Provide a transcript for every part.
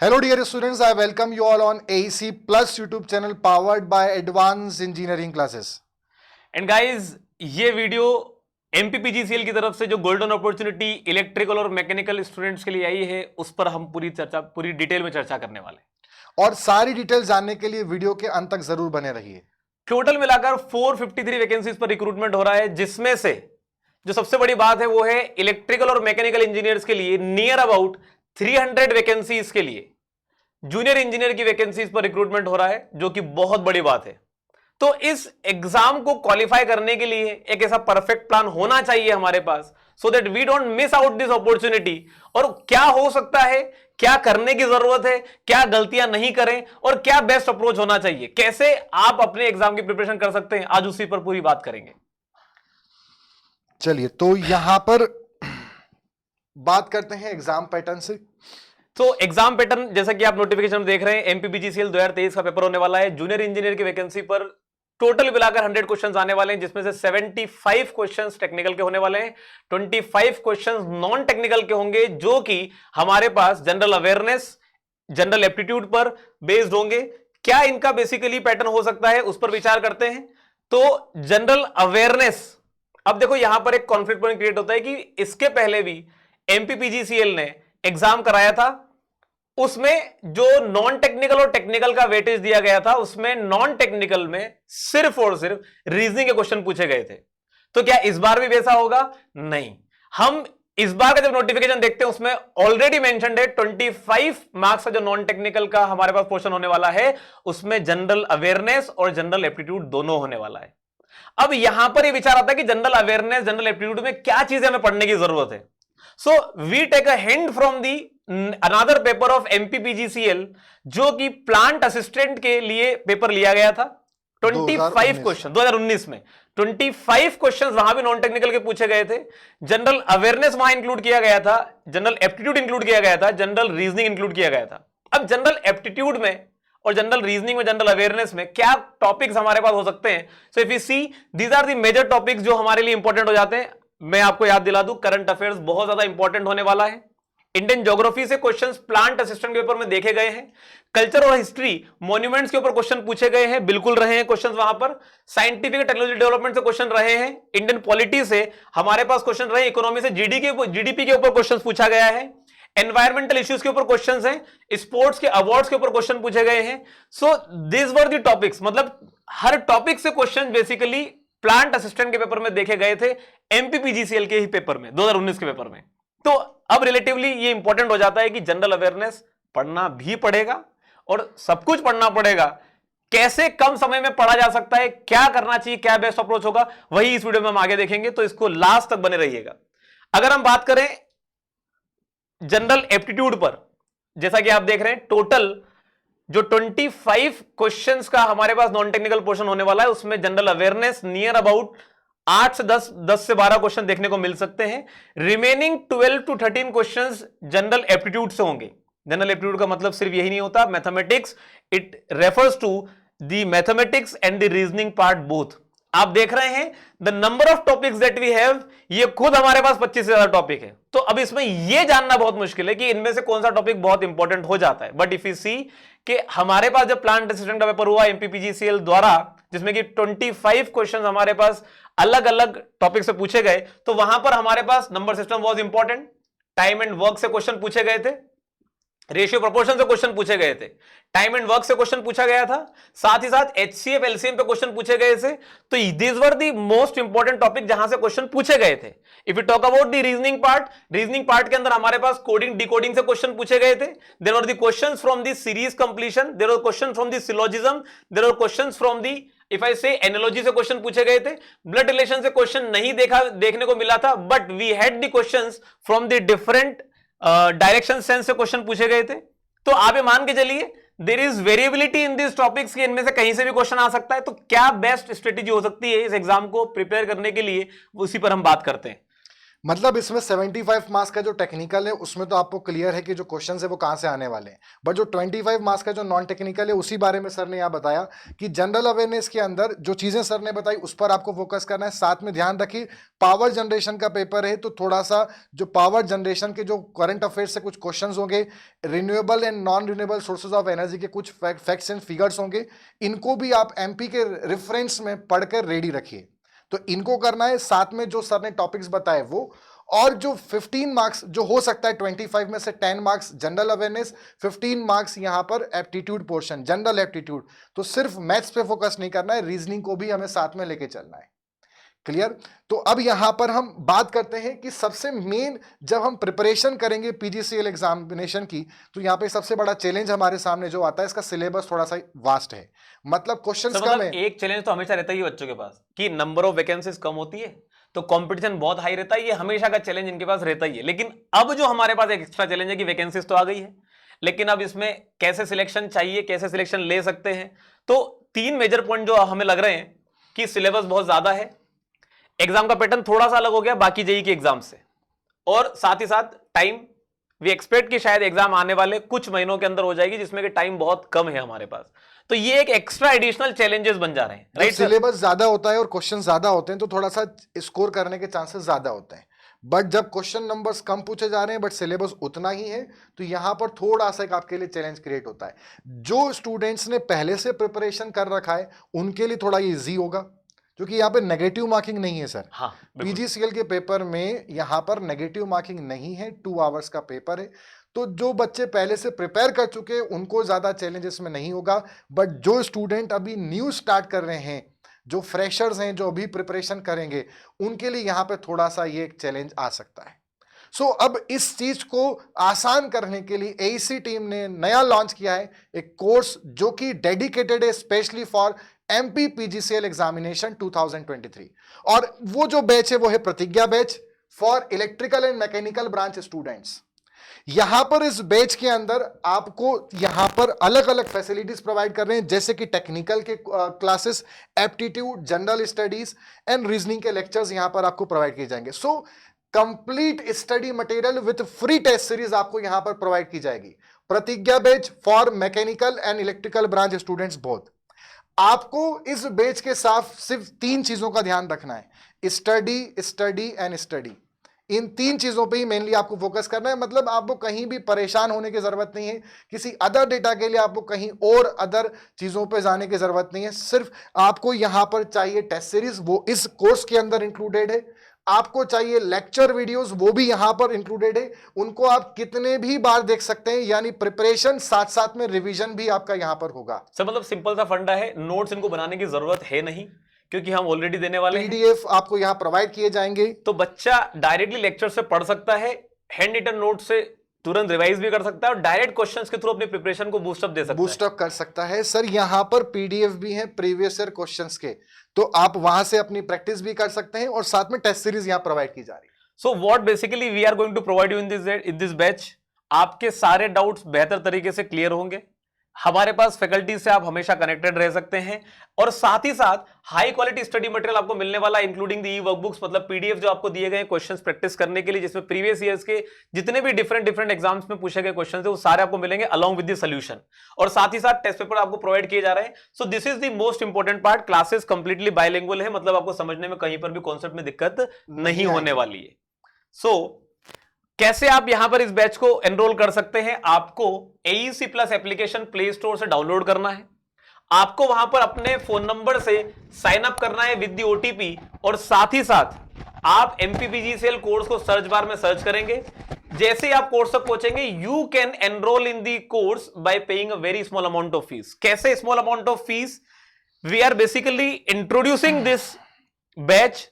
Hello dear students, I welcome you all on AEC Plus YouTube channel powered by Advanced Engineering Classes. And guys ये video एमपीपीजीसीएल की तरफ से जो golden opportunity electrical और mechanical students के लिए आई है उस पर हम पूरी डिटेल में चर्चा करने वाले हैं। और सारी डिटेल जानने के लिए वीडियो के अंत तक जरूर बने रहिए। टोटल मिलाकर 453 वैकेंसीज पर रिक्रूटमेंट हो रहा है, जिसमें से जो सबसे बड़ी बात है वो है इलेक्ट्रिकल और मैकेनिकल इंजीनियर्स के लिए नियर अबाउट 300 वैकेंसीज के लिए जूनियर इंजीनियर की वैकेंसीज पर रिक्रूटमेंट हो रहा है, जो कि बहुत बड़ी बात है। तो इस एग्जाम को क्वालिफाई करने के लिए एक ऐसा परफेक्ट प्लान होना चाहिए हमारे पास, so that we don't miss out this opportunity. और क्या हो सकता है, क्या करने की जरूरत है, क्या गलतियां नहीं करें और क्या बेस्ट अप्रोच होना चाहिए, कैसे आप अपने एग्जाम की प्रिपरेशन कर सकते हैं, आज उसी पर पूरी बात करेंगे। चलिए तो यहां पर बात करते हैं एग्जाम पैटर्न से। तो एग्जाम पैटर्न जैसा कि आप नोटिफिकेशन में देख रहे हैं, एमपीपीजीसीएल 2023 का पेपर होने वाला है। जूनियर इंजीनियर की वैकेंसी पर टोटल मिलाकर 100 क्वेश्चंस आने वाले हैं, जिसमें से 75 क्वेश्चंस टेक्निकल के होने वाले हैं, 25 क्वेश्चंस नॉन टेक्निकल के होंगे, जो कि हमारे पास जनरल अवेयरनेस, जनरल एप्टीट्यूड पर बेस्ड होंगे। क्या इनका बेसिकली पैटर्न हो सकता है उस पर विचार करते हैं। तो जनरल अवेयरनेस, अब देखो यहां पर एक कॉन्फ्लिक्ट पॉइंट क्रिएट होता है कि इसके पहले भी एमपीपीजीसीएल ने एग्जाम कराया था, उसमें जो नॉन टेक्निकल और टेक्निकल का वेटेज दिया गया था, उसमें नॉन टेक्निकल में सिर्फ और सिर्फ रीजनिंग के क्वेश्चन पूछे गए थे। तो क्या इस बार भी वैसा होगा? नहीं। हम इस बार का जब नोटिफिकेशन देखते हैं उसमें ऑलरेडी मेंशन्ड है 25 मार्क्स का जो नॉन टेक्निकल का हमारे पास पोर्शन होने वाला है, उसमें जनरल अवेयरनेस और जनरल एप्टीट्यूड दोनों होने वाला है। अब यहां पर यह विचार आता है कि जनरल अवेयरनेस, जनरल एप्टीट्यूड में क्या चीजें हमें पढ़ने की जरूरत है। So we take a hint from the another paper of MPPGCL, जो कि प्लांट असिस्टेंट के लिए पेपर लिया गया था। 25 क्वेश्चन 2019 में 25 क्वेश्चन वहां भी नॉन टेक्निकल के पूछे गए थे। जनरल अवेयरनेस वहां इंक्लूड किया गया था, जनरल एप्टीट्यूड इंक्लूड किया गया था, जनरल रीजनिंग इंक्लूड किया गया था। अब जनरल एप्टीट्यूड में और जनरल रीजनिंग में, जनरल अवेयरनेस में क्या टॉपिक्स हमारे पास हो सकते हैं। So if you see, these are the major topics जो हमारे लिए इंपॉर्टेंट हो जाते हैं। मैं आपको याद दिला दूं, करंट अफेयर्स बहुत ज्यादा इंपॉर्टेंट होने वाला है। इंडियन ज्योग्राफी से क्वेश्चंस प्लांट असिस्टेंट के पेपर में देखे गए हैं। कल्चर और हिस्ट्री, मॉन्यूमेंट्स के ऊपर क्वेश्चन पूछे गए हैं, बिल्कुल रहे हैं क्वेश्चंस वहां पर। साइंटिफिक टेक्नोलॉजी डेवलपमेंट से क्वेश्चन रहे हैं। इंडियन पॉलिटी से हमारे पास क्वेश्चन रहे। इकोनॉमी से जीडीपी के ऊपर क्वेश्चन पूछा गया है। एनवायरमेंटल इश्यूज के ऊपर क्वेश्चंस हैं। स्पोर्ट्स के अवार्ड्स के ऊपर क्वेश्चन पूछे गए हैं। So this were the topics, मतलब हर टॉपिक से क्वेश्चन बेसिकली प्लांट असिस्टेंट के पेपर में देखे गए थे, एमपीपीजीसीएल के ही पेपर में, 2019 के पेपर में। तो अब रिलेटिवली ये इंपॉर्टेंट हो जाता है कि जनरल अवेयरनेस पढ़ना भी पड़ेगा और सब कुछ पढ़ना पड़ेगा। कैसे कम समय में पढ़ा जा सकता है, क्या करना चाहिए, क्या बेस्ट अप्रोच होगा, वही इस वीडियो में हम आगे देखेंगे। तो इसको लास्ट तक बने रहिएगा। अगर हम बात करें जनरल एप्टीट्यूड पर, जैसा कि आप देख रहे हैं, टोटल जो 25 क्वेश्चंस का हमारे पास नॉन टेक्निकल पोर्शन होने वाला है, उसमें जनरल अवेयरनेस नियर अबाउट 8 से 10 से 12 क्वेश्चन देखने को मिल सकते हैं। Remaining 12 to 13 questions general aptitude से होंगे। जनरल एप्टीट्यूड का मतलब सिर्फ यही नहीं होता, mathematics, it refers to the mathematics and the reasoning part both. आप देख रहे हैं the number of topics that we have, ये खुद हमारे पास 25 से ज्यादा टॉपिक है। तो अब इसमें यह जानना बहुत मुश्किल है कि इनमें से कौन सा टॉपिक बहुत इंपॉर्टेंट हो जाता है। बट इफ यू सी कि हमारे पास जब प्लांट असिस्टेंट का पेपर हुआ एमपीपीजीसीएल द्वारा, जिसमें कि 25 क्वेश्चन हमारे पास अलग अलग टॉपिक से पूछे गए, तो वहां पर हमारे पास number system was important, time and work से क्वेश्चन पूछे गए थे, रेशियो प्रोपोर्शन से क्वेश्चन पूछे गए थे, टाइम एंड वर्क से क्वेश्चन पूछा गया था, साथ ही साथ एचसीएफ एलसीएम पे क्वेश्चन पूछे गए थे। तो this were the most important topic जहां से क्वेश्चन पूछे गए थे। If you talk about the reasoning part, reasoning part के अंदर हमारे पास कोडिंग डिकोडिंग से क्वेश्चन पूछे गए थे। There were the questions from the series completion, there were question from the syllogism, there were questions from the, if I say, analogy से question पूछे गए थे। ब्लड रिलेशन से क्वेश्चन नहीं देखने को मिला था, but we had the questions from the different direction sense से क्वेश्चन पूछे गए थे। तो आप ये मान के चलिए there is variability in this topics की, इनमें से कहीं से भी क्वेश्चन आ सकता है। तो क्या बेस्ट स्ट्रेटेजी हो सकती है इस एग्जाम को प्रिपेयर करने के लिए, उसी पर हम बात करते हैं। मतलब इसमें 75 मार्क्स का जो टेक्निकल है उसमें तो आपको क्लियर है कि जो क्वेश्चन है वो कहाँ से आने वाले हैं, बट जो 25 मार्क्स का जो नॉन टेक्निकल है उसी बारे में सर ने यहाँ बताया कि जनरल अवेयरनेस के अंदर जो चीजें सर ने बताई उस पर आपको फोकस करना है। साथ में ध्यान रखिए पावर जनरेशन का पेपर है तो थोड़ा सा जो पावर जनरेशन के जो करंट अफेयर्स से कुछ क्वेश्चन होंगे, renewable and non renewable sources of energy के कुछ फैक्ट्स एंड फिगर्स होंगे, इनको भी आप एमपी के रेफरेंस में पढ़कर रेडी रखिए। तो इनको करना है, साथ में जो सर ने टॉपिक्स बताए वो, और जो 15 मार्क्स जो हो सकता है 25 में से 10 मार्क्स जनरल अवेयरनेस, 15 मार्क्स यहां पर एप्टीट्यूड पोर्शन जनरल एप्टीट्यूड। तो सिर्फ मैथ्स पे फोकस नहीं करना है, रीजनिंग को भी हमें साथ में लेके चलना है। क्लियर? तो अब यहां पर हम बात करते हैं कि सबसे मेन जब हम प्रिपरेशन करेंगे पीजीसीएल एग्जामिनेशन की, तो यहां पे सबसे बड़ा चैलेंज हमारे सामने जो आता है, इसका सिलेबस थोड़ा सा वास्ट है, मतलब क्वेश्चंस कम है। एक चैलेंज तो हमेशा रहता ही है बच्चों के पास कि नंबर ऑफ वैकेंसीज कम होती है, तो कंपटीशन बहुत हाई रहता है, ये हमेशा का चैलेंज इनके पास रहता ही है। लेकिन अब जो हमारे पास एक एक्स्ट्रा चैलेंज है कि वैकेंसीज तो आ गई है, लेकिन अब इसमें कैसे सिलेक्शन चाहिए, कैसे सिलेक्शन ले सकते हैं। तो 3 मेजर पॉइंट जो हमें लग रहे हैं कि सिलेबस बहुत ज्यादा है, एग्जाम का पैटर्न थोड़ा सा अलग हो गया बाकी जेई के एग्जाम से, और साथ ही साथ टाइम वी एक्सपेक्ट कि शायद एग्जाम आने वाले कुछ महीनों के अंदर हो जाएगी, जिसमें कि टाइम बहुत कम है हमारे पास। तो ये एक एक्स्ट्रा एडिशनल चैलेंजेस बन जा रहे हैं, राइट? सिलेबस ज्यादा होता है और क्वेश्चन ज्यादा होते हैं तो थोड़ा सा स्कोर करने के चांसेस ज्यादा होते हैं, बट जब क्वेश्चन नंबर्स कम पूछे जा रहे हैं बट सिलेबस उतना ही है, तो यहां पर थोड़ा सा एक आपके लिए चैलेंज क्रिएट होता है। जो स्टूडेंट्स ने पहले से प्रिपरेशन कर रखा है उनके लिए थोड़ा इजी होगा, क्योंकि यहाँ पे नेगेटिव मार्किंग नहीं है सर। हाँ, पीजीसीएल के पेपर में यहाँ पर नेगेटिव मार्किंग नहीं है, 2 आवर्स का पेपर है। तो जो बच्चे पहले से प्रिपेयर कर चुके हैं उनको ज्यादा चैलेंजेस में नहीं होगा, बट जो स्टूडेंट अभी न्यू स्टार्ट कर रहे हैं, जो फ्रेशर्स हैं, जो अभी प्रिपरेशन करेंगे, उनके लिए यहाँ पे थोड़ा सा ये एक चैलेंज आ सकता है। सो अब इस चीज को आसान करने के लिए एईसी टीम ने नया लॉन्च किया है एक कोर्स जो कि डेडिकेटेड है specially for MP PGCL examination 2023, और वो जो बैच है वो है प्रतिज्ञा batch for electrical and mechanical branch students. यहां पर इस बैच के अंदर आपको यहां पर अलग अलग फैसिलिटीज प्रोवाइड कर रहे हैं, जैसे कि टेक्निकल के classes, aptitude, general studies and reasoning के लेक्चर्स यहां पर आपको प्रोवाइड किए जाएंगे। So complete study material with free test series आपको यहां पर प्रोवाइड की जाएगी। Pratigya batch for mechanical and electrical branch students both. आपको इस बैच के साथ सिर्फ 3 चीजों का ध्यान रखना है, स्टडी स्टडी एंड स्टडी। इन 3 चीजों पे ही मेनली आपको फोकस करना है, मतलब आपको कहीं भी परेशान होने की जरूरत नहीं है, किसी अदर डेटा के लिए आपको कहीं और अदर चीजों पे जाने की जरूरत नहीं है। सिर्फ आपको यहां पर चाहिए टेस्ट सीरीज, वो इस कोर्स के अंदर इंक्लूडेड है। आपको चाहिए लेक्चर वीडियोस, वो भी यहां पर इंक्लूडेड है, उनको आप कितने भी बार देख सकते हैं, यानी प्रिपरेशन साथ साथ में रिवीजन भी आपका यहां पर होगा। सर मतलब सिंपल सा फंडा है, नोट्स इनको बनाने की जरूरत है नहीं क्योंकि हम ऑलरेडी देने वाले हैं। पीडीएफ आपको यहां प्रोवाइड किए जाएंगे, तो बच्चा डायरेक्टली लेक्चर से पढ़ सकता है, हैंड रिटन नोट से तुरंत रिवाइज भी कर सकता है और डायरेक्ट क्वेश्चंस के थ्रू अपनी प्रिपरेशन को बूस्टअप दे सकता है। बूस्टअप कर सकता है सर। यहां पर पीडीएफ भी है प्रीवियस ईयर क्वेश्चंस के, तो आप वहां से अपनी प्रैक्टिस भी कर सकते हैं और साथ में टेस्ट सीरीज यहां प्रोवाइड की जा रही है। So what basically we are going to provide you in this batch, आपके सारे डाउट्स बेहतर तरीके से क्लियर होंगे। हमारे पास फैकल्टी से आप हमेशा कनेक्टेड रह सकते हैं और साथ ही साथ हाई क्वालिटी स्टडी मटेरियल आपको मिलने वाला है, इंक्लूडिंग दी वर्कबुक्स, मतलब पीडीएफ जो आपको दिए गए क्वेश्चंस प्रैक्टिस करने के लिए, जिसमें प्रीवियस ईयर्स के जितने भी डिफरेंट एग्जाम्स में पूछे गए क्वेश्चंस है वो सारे आपको मिलेंगे अलॉन्ग विद द सॉल्यूशन, और साथ ही साथ टेस्ट पेपर आपको प्रोवाइड किए जा रहे हैं। सो this is the most important part, classes completely bilingual है, मतलब आपको समझने में कहीं पर भी कॉन्सेप्ट में दिक्कत नहीं होने वाली है। सो कैसे आप यहां पर इस बैच को एनरोल कर सकते हैं? आपको AEC plus application play store से डाउनलोड करना है, आपको वहां पर अपने फोन नंबर से साइन अप करना है विद द ओटीपी, और साथ ही साथ आप एमपीपीजीसीएल कोर्स को सर्च बार में सर्च करेंगे। जैसे ही आप कोर्स तक पहुंचेंगे, you can enrol in the course by paying a very small amount of fees. कैसे small amount of fees? We are basically introducing this batch,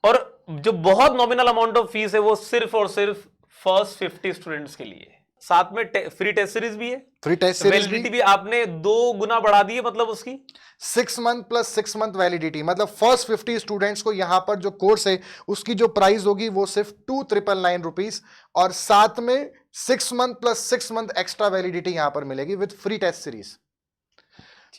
और जो बहुत नॉमिनल अमाउंट ऑफ फीस है वो सिर्फ और सिर्फ फर्स्ट 50 स्टूडेंट्स के लिए। साथ में फ्री टेस्ट सीरीज भी है, फ्री टेस्ट सीरीज वैलिडिटी भी आपने 2 गुना बढ़ा दी है, मतलब उसकी 6 मंथ प्लस 6 मंथ वैलिडिटी, मतलब फर्स्ट 50 स्टूडेंट्स को यहां पर जो कोर्स है उसकी जो प्राइस होगी वो सिर्फ 2999 रुपीज, और साथ में 6 month plus 6 month extra validity यहां पर मिलेगी with free test series.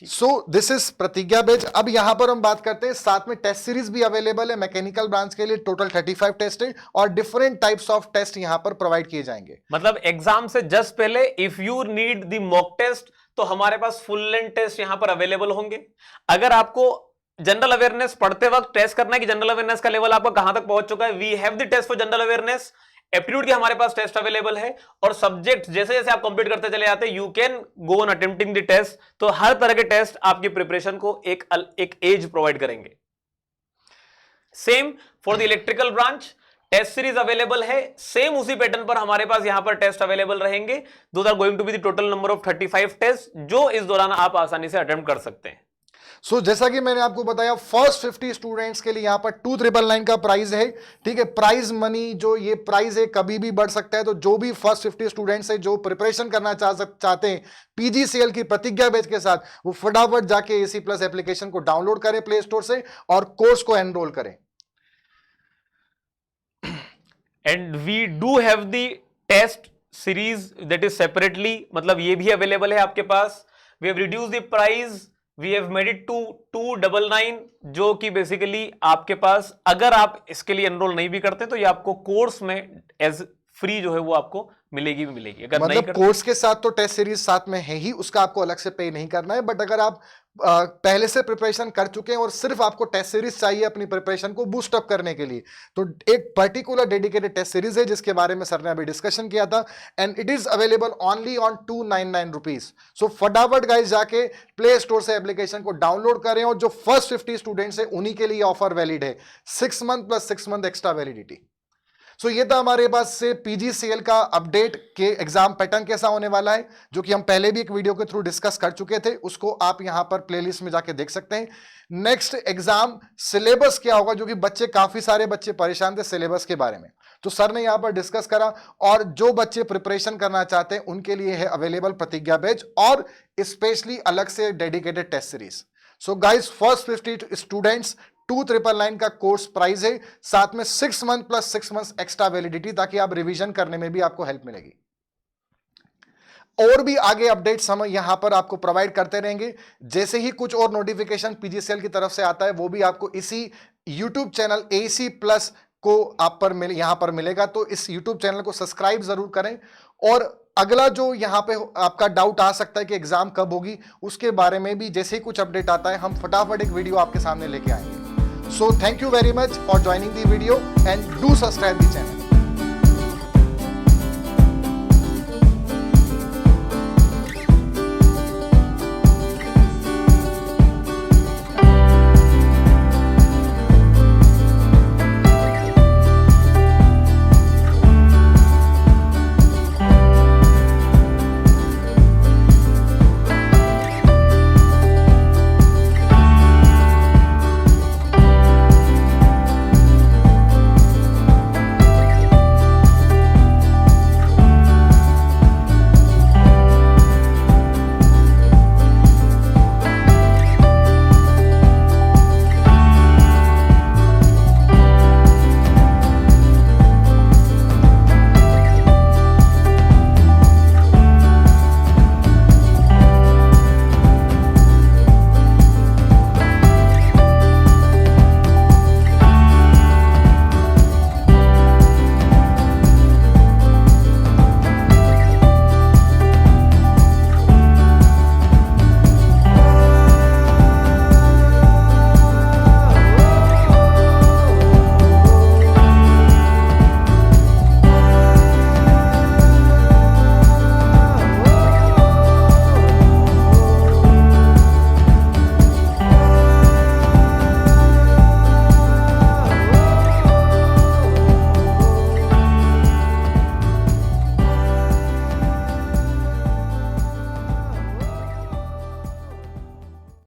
So this is Pratigya batch. अब यहां पर हम बात करते हैं, साथ में टेस्ट सीरीज भी अवेलेबल है मैकेनिकल ब्रांच के लिए। टोटल 35 टेस्ट है और डिफरेंट टाइप्स ऑफ टेस्ट यहां पर प्रोवाइड किए जाएंगे। मतलब एग्जाम से जस्ट पहले if you need the mock test तो हमारे पास फुल लेंथ टेस्ट यहां पर अवेलेबल होंगे। अगर आपको जनरल अवेयरनेस पढ़ते वक्त टेस्ट करना है कि जनरल अवेयरनेस का लेवल आपका कहां तक पहुंच चुका है, we have the test for general awareness. Aptitude के हमारे पास टेस्ट अवेलेबल है और सब्जेक्ट जैसे जैसे आप कंप्लीट करते चले जाते हैं you can go on attempting the test. तो हर तरह के टेस्ट आपकी प्रिपरेशन को एक एज प्रोवाइड करेंगे। Same for the electrical branch test series available है, सेम उसी पैटर्न पर हमारे पास यहां पर टेस्ट अवेलेबल रहेंगे। Those are going to be the total number of 35 test जो इस दौरान आप आसानी से अटेम्प्ट कर सकते हैं। सो जैसा कि मैंने आपको बताया, फर्स्ट 50 स्टूडेंट्स के लिए यहां पर 2999 का प्राइस है। ठीक है, प्राइज मनी जो ये प्राइस है कभी भी बढ़ सकता है। तो जो भी फर्स्ट 50 स्टूडेंट्स है जो प्रिपरेशन करना चाहते हैं पीजीसीएल की प्रतिज्ञा बैच के साथ, वो फटाफट जाके AC प्लस एप्लीकेशन को डाउनलोड करें प्ले स्टोर से और कोर्स को एनरोल करें। And we do have the test series that is separately, मतलब ये भी अवेलेबल है आपके पास। We have reduce the price, we have made it to 299, जो कि बेसिकली आपके पास अगर आप इसके लिए एनरोल नहीं भी करते तो ये आपको कोर्स में एज फ्री जो है वो आपको मिलेगी भी मिलेगी। अगर मतलब नहीं करते कोर्स के साथ तो टेस्ट सीरीज साथ में है ही, उसका आपको अलग से पे नहीं करना है। बट अगर आप पहले से प्रिपरेशन कर चुके हैं और सिर्फ आपको टेस्ट सीरीज चाहिए अपनी प्रिपरेशन को बूस्ट अप करने के लिए, तो एक पर्टिकुलर डेडिकेटेड टेस्ट सीरीज है जिसके बारे में सर ने अभी डिस्कशन किया था and it is available only on 299 rupees. So फटाफट गाइस जाके प्ले स्टोर से एप्लीकेशन को डाउनलोड करें और जो फर्स्ट 50 स्टूडेंट्स है उन्हीं के लिए ऑफर वैलिड है, 6 month plus 6 month extra validity. So ये था हमारे पास से पीजीसीएल का अपडेट के एग्जाम पैटर्न कैसा होने वाला है, जो कि हम पहले भी एक वीडियो के थ्रू डिस्कस कर चुके थे, उसको आप यहां पर प्लेलिस्ट में जाके देख सकते हैं। नेक्स्ट एग्जाम सिलेबस क्या होगा, जो कि काफी सारे बच्चे परेशान थे सिलेबस के बारे में, तो सर ने यहां पर डिस्कस करा। और जो बच्चे प्रिपरेशन करना चाहते हैं उनके लिए है अवेलेबल प्रतिज्ञा बैच और स्पेशली अलग से dedicated test series. So guys first 50 students 2999 का कोर्स प्राइस है, साथ में 6 month plus 6 month extra validity, ताकि आप रिवीजन करने में भी आपको हेल्प मिलेगी। और भी आगे अपडेट्स हम यहां पर आपको प्रोवाइड करते रहेंगे। जैसे ही कुछ और नोटिफिकेशन पीजीसीएल की तरफ से आता है वो भी आपको इसी यूट्यूब चैनल AC प्लस को आप पर यहां पर मिलेगा। तो इस यूट्यूब चैनल को सब्सक्राइब जरूर करें। और अगला जो यहां पे आपका डाउट आ सकता है कि एग्जाम कब होगी, उसके बारे में भी जैसे ही कुछ अपडेट आता है हम फटाफट एक वीडियो आपके सामने लेके आएंगे। So thank you very much for joining the video and do subscribe the channel.